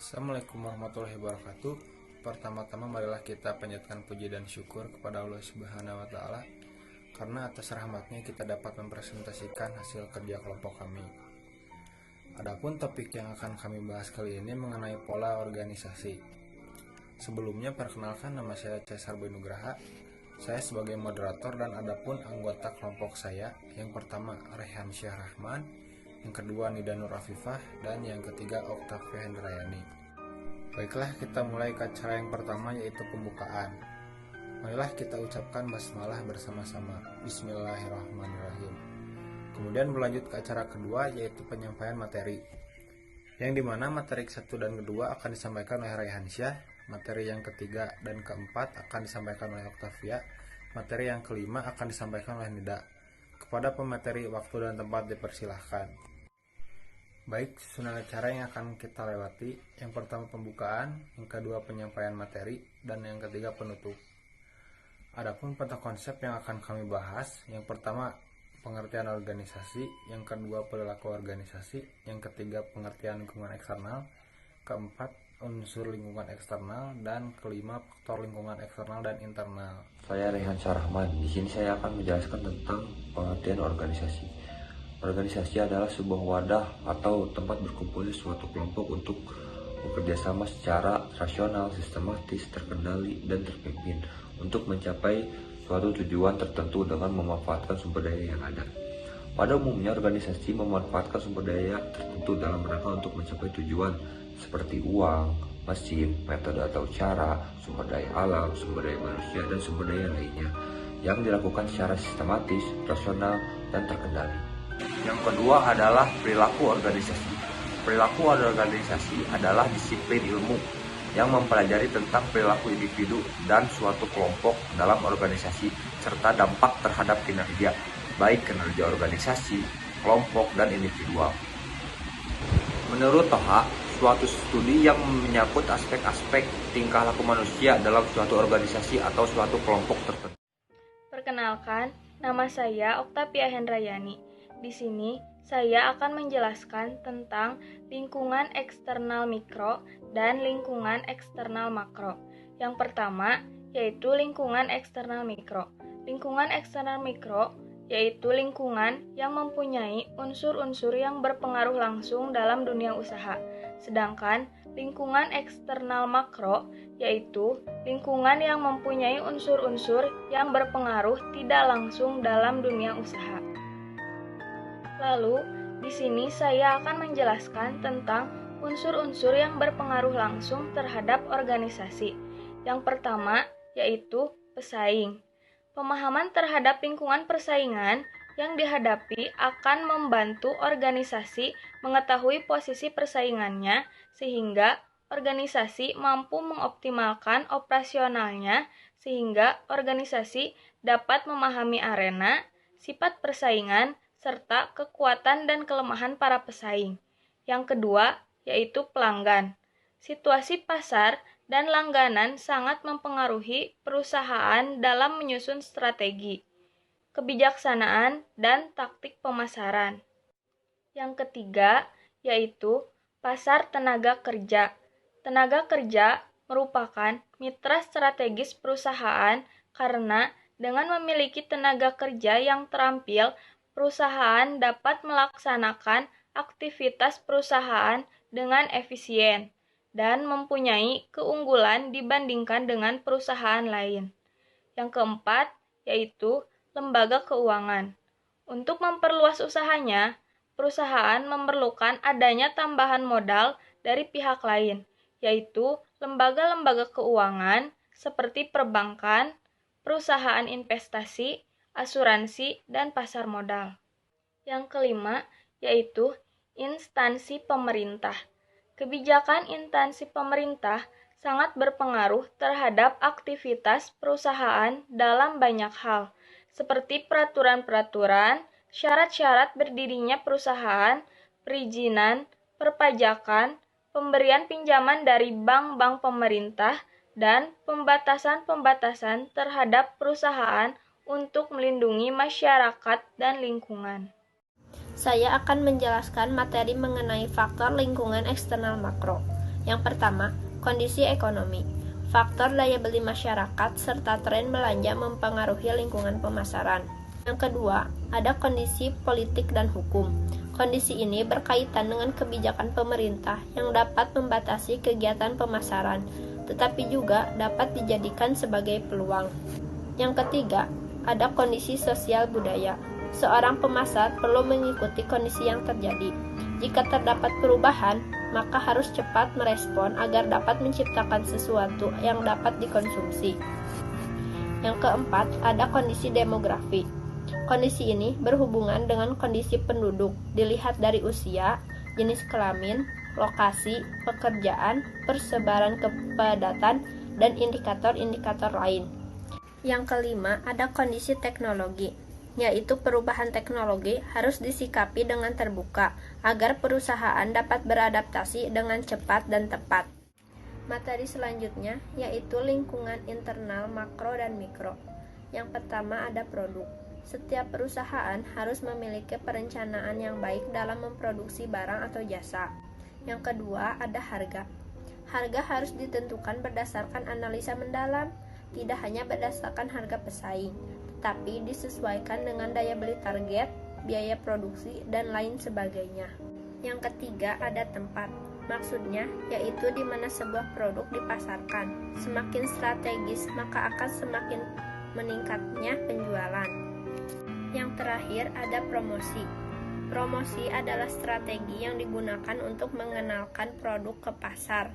Assalamualaikum warahmatullahi wabarakatuh. Pertama-tama marilah kita panjatkan puji dan syukur kepada Allah Subhanahu wa taala karena atas rahmatnya kita dapat mempresentasikan hasil kerja kelompok kami. Adapun topik yang akan kami bahas kali ini mengenai pola organisasi. Sebelumnya perkenalkan, nama saya Cesar Benugraha. Saya sebagai moderator dan adapun anggota kelompok saya, yang pertama Rehan Syah Rahman, yang kedua Nida Nur Afifah, dan yang ketiga Oktavia Hendrayani. Baiklah, kita mulai ke acara yang pertama, yaitu pembukaan. Marilah kita ucapkan basmalah bersama-sama. Bismillahirrahmanirrahim. Kemudian berlanjut ke acara kedua, yaitu penyampaian materi, yang dimana materi 1 dan kedua akan disampaikan oleh Rehan Syah, materi yang ketiga dan keempat akan disampaikan oleh Oktavia, materi yang kelima akan disampaikan oleh Nida. Kepada pemateri, waktu dan tempat dipersilahkan. Baik, susunan acara yang akan kita lewati, yang pertama pembukaan, yang kedua penyampaian materi, dan yang ketiga penutup. Adapun pada konsep yang akan kami bahas, yang pertama pengertian organisasi, yang kedua perilaku organisasi, yang ketiga pengertian lingkungan eksternal, keempat unsur lingkungan eksternal, dan kelima faktor lingkungan eksternal dan internal. Saya Rehan Syah Rahman. Di sini saya akan menjelaskan tentang pengertian organisasi. Organisasi adalah sebuah wadah atau tempat berkumpulnya suatu kelompok untuk bekerja sama secara rasional, sistematis, terkendali, dan terpimpin untuk mencapai suatu tujuan tertentu dengan memanfaatkan sumber daya yang ada. Pada umumnya, organisasi memanfaatkan sumber daya tertentu dalam rangka untuk mencapai tujuan seperti uang, mesin, metode atau cara, sumber daya alam, sumber daya manusia, dan sumber daya lainnya yang dilakukan secara sistematis, rasional, dan terkendali. Yang kedua adalah perilaku organisasi. Perilaku organisasi adalah disiplin ilmu yang mempelajari tentang perilaku individu dan suatu kelompok dalam organisasi serta dampak terhadap kinerja, baik kinerja organisasi, kelompok, dan individual. Menurut Toha, suatu studi yang menyangkut aspek-aspek tingkah laku manusia dalam suatu organisasi atau suatu kelompok tertentu. Perkenalkan, nama saya Oktavia Hendrayani. Di sini, saya akan menjelaskan tentang lingkungan eksternal mikro dan lingkungan eksternal makro. Yang pertama, yaitu lingkungan eksternal mikro. Lingkungan eksternal mikro yaitu lingkungan yang mempunyai unsur-unsur yang berpengaruh langsung dalam dunia usaha. Sedangkan lingkungan eksternal makro yaitu lingkungan yang mempunyai unsur-unsur yang berpengaruh tidak langsung dalam dunia usaha. Lalu, di sini saya akan menjelaskan tentang unsur-unsur yang berpengaruh langsung terhadap organisasi. Yang pertama yaitu pesaing. Pemahaman terhadap lingkungan persaingan yang dihadapi akan membantu organisasi mengetahui posisi persaingannya sehingga organisasi mampu mengoptimalkan operasionalnya sehingga organisasi dapat memahami arena, sifat persaingan, serta kekuatan dan kelemahan para pesaing. Yang kedua yaitu pelanggan. Situasi pasar dan langganan sangat mempengaruhi perusahaan dalam menyusun strategi, kebijaksanaan, dan taktik pemasaran. Yang ketiga yaitu pasar tenaga kerja. Tenaga kerja merupakan mitra strategis perusahaan karena dengan memiliki tenaga kerja yang terampil, perusahaan dapat melaksanakan aktivitas perusahaan dengan efisien dan mempunyai keunggulan dibandingkan dengan perusahaan lain. Yang keempat yaitu lembaga keuangan. Untuk memperluas usahanya, perusahaan memerlukan adanya tambahan modal dari pihak lain, yaitu lembaga-lembaga keuangan seperti perbankan, perusahaan investasi, asuransi, dan pasar modal. Yang kelima yaitu instansi pemerintah. Kebijakan instansi pemerintah sangat berpengaruh terhadap aktivitas perusahaan dalam banyak hal, seperti peraturan-peraturan, syarat-syarat berdirinya perusahaan, perizinan, perpajakan, pemberian pinjaman dari bank-bank pemerintah, dan pembatasan-pembatasan terhadap perusahaan untuk melindungi masyarakat dan lingkungan. Saya akan menjelaskan materi mengenai faktor lingkungan eksternal makro. Yang pertama, kondisi ekonomi. Faktor daya beli masyarakat serta tren belanja mempengaruhi lingkungan pemasaran. Yang kedua, ada kondisi politik dan hukum. Kondisi ini berkaitan dengan kebijakan pemerintah yang dapat membatasi kegiatan pemasaran, tetapi juga dapat dijadikan sebagai peluang. Yang ketiga, ada kondisi sosial budaya. Seorang pemasar perlu mengikuti kondisi yang terjadi. Jika terdapat perubahan, maka harus cepat merespon agar dapat menciptakan sesuatu yang dapat dikonsumsi. Yang keempat, ada kondisi demografi. Kondisi ini berhubungan dengan kondisi penduduk, dilihat dari usia, jenis kelamin, lokasi, pekerjaan, persebaran kepadatan, dan indikator-indikator lain. Yang kelima, ada kondisi teknologi, yaitu perubahan teknologi harus disikapi dengan terbuka agar perusahaan dapat beradaptasi dengan cepat dan tepat. Materi selanjutnya yaitu lingkungan internal makro dan mikro. Yang pertama ada produk. Setiap perusahaan harus memiliki perencanaan yang baik dalam memproduksi barang atau jasa. Yang kedua ada harga. Harga harus ditentukan berdasarkan analisa mendalam, tidak hanya berdasarkan harga pesaing, tapi disesuaikan dengan daya beli target, biaya produksi, dan lain sebagainya. Yang ketiga ada tempat. Maksudnya yaitu di mana sebuah produk dipasarkan. Semakin strategis, maka akan semakin meningkatnya penjualan. Yang terakhir ada promosi. Promosi adalah strategi yang digunakan untuk mengenalkan produk ke pasar.